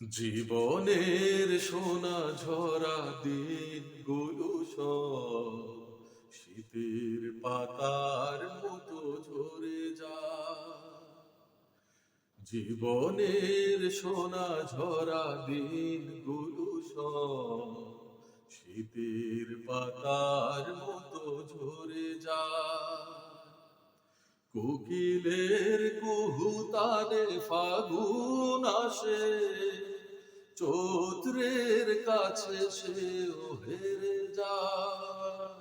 জীবনের সোনা ঝরা দিনগুলো সব শীতের পাতার মতো ঝরে যায়। জীবনের সোনা ঝরা দিনগুলো সব শীতের পাতার মতো ঝরে যায়। কোকিলের কুহুতানে ফাগুন আসে, চৈত্রের কাছে সেও হেরে যায়।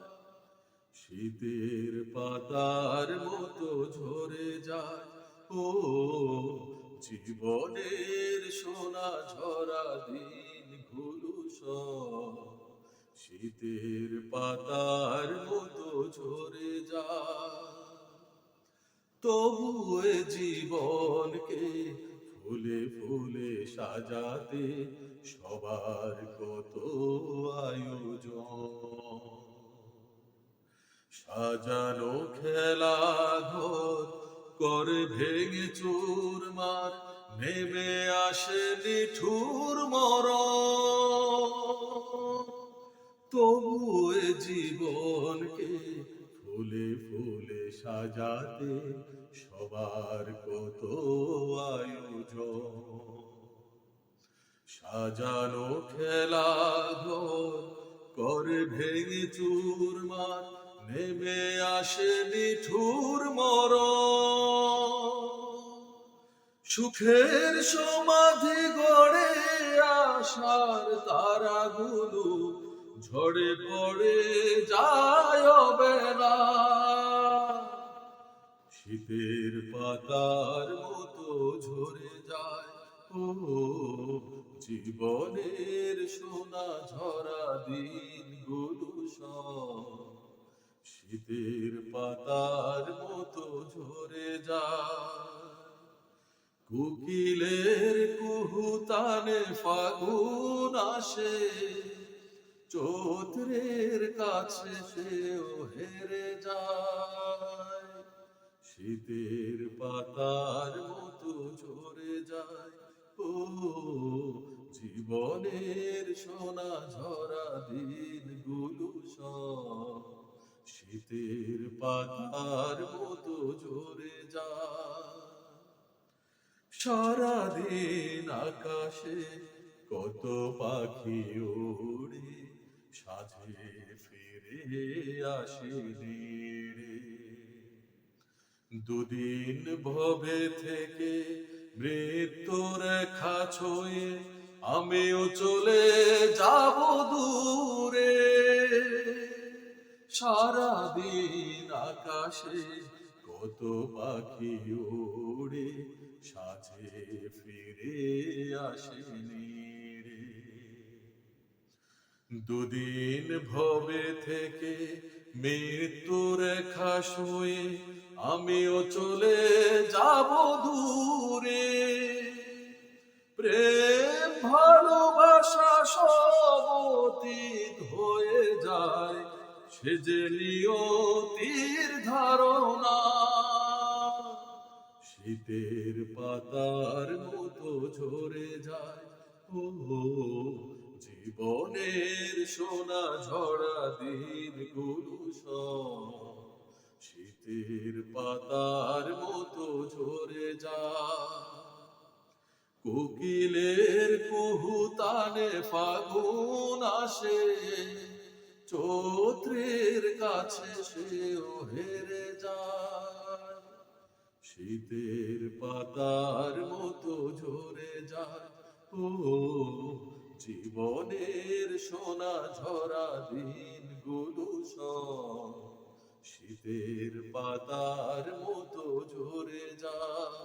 শীতের পাতার মতো ঝরে যায় ও জীবনের সোনা ঝরা দিনগুলো সব শীতের পাতার মতো ঝরে যায়। তবু এ জীবনকে ফুলে ফুলে সাজাতে সবার কত আয়োজন। সাজানো খেলা ঘর করে ভেঙে চুরমার, নেমে আসে নিঠুর মরণ। তবু এ জীবনকে ফুলে ফুলে সাজাতে সবার কত আয়োজন। সাজানো খেলা ঘর করে ভেঙে চুরমার, নেমে আসে নিঠুর মরণ। সুখের সমাধি গড়ে আশার তারাগুলো ঝরে পড়ে যায় অবেলা। শীতের পাতার মতো ঝরে যায় ও জীবনের সোনা ঝরা দিনগুলো সব শীতের পাতার মতো ঝরে যায়। কোকিলের কুহুতানে ফাগুন আসে, চৈত্রের কাছে সেও হেরে যায়। শীতের পাতার মতো ঝরে যায় ও জীবনের সোনা ঝরা দিনগুলো সব শীতের পাতার মতো ঝরে যায়। সারাদিন আকাশে কত পাখি ওড়ে, সাঁঝে ফিরে আসে নিড়ে। দুদিন ভবে থেকে মৃত্যু রেখা ছুঁয়ে আমিও চলে যাব দূরে। সারাদিন আকাশে কত পাখি ওড়ে, সাঁঝে ফিরে আসে নিড়ে। দুদিন ভবে থেকে মৃত্যু রেখা ছুঁয়ে আমিও চলে যাব দূরে। প্রেম ভালোবাসা সব অতীত হয়ে যায়, সে যে নিয়তির ধারণা। শীতের পাতার মতো ঝরে যায় ও জীবনের সোনা ঝরা দিনগুলো সব শীতের পাতার মতো ঝরে যায়। কোকিলের কুহুতানে ফাগুন আসে, চৈত্রের কাছে সেও হেরে যায়। শীতের পাতার মতো ঝরে যায় ও জীবনের সোনা ঝরা দিনগুলো সব শীতের পাতার মতো ঝরে যায়।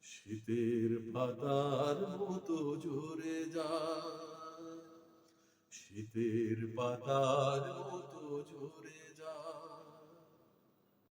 শীতের পাতার মতো ঝরে যায়। শীতের পাতার মতো ঝরে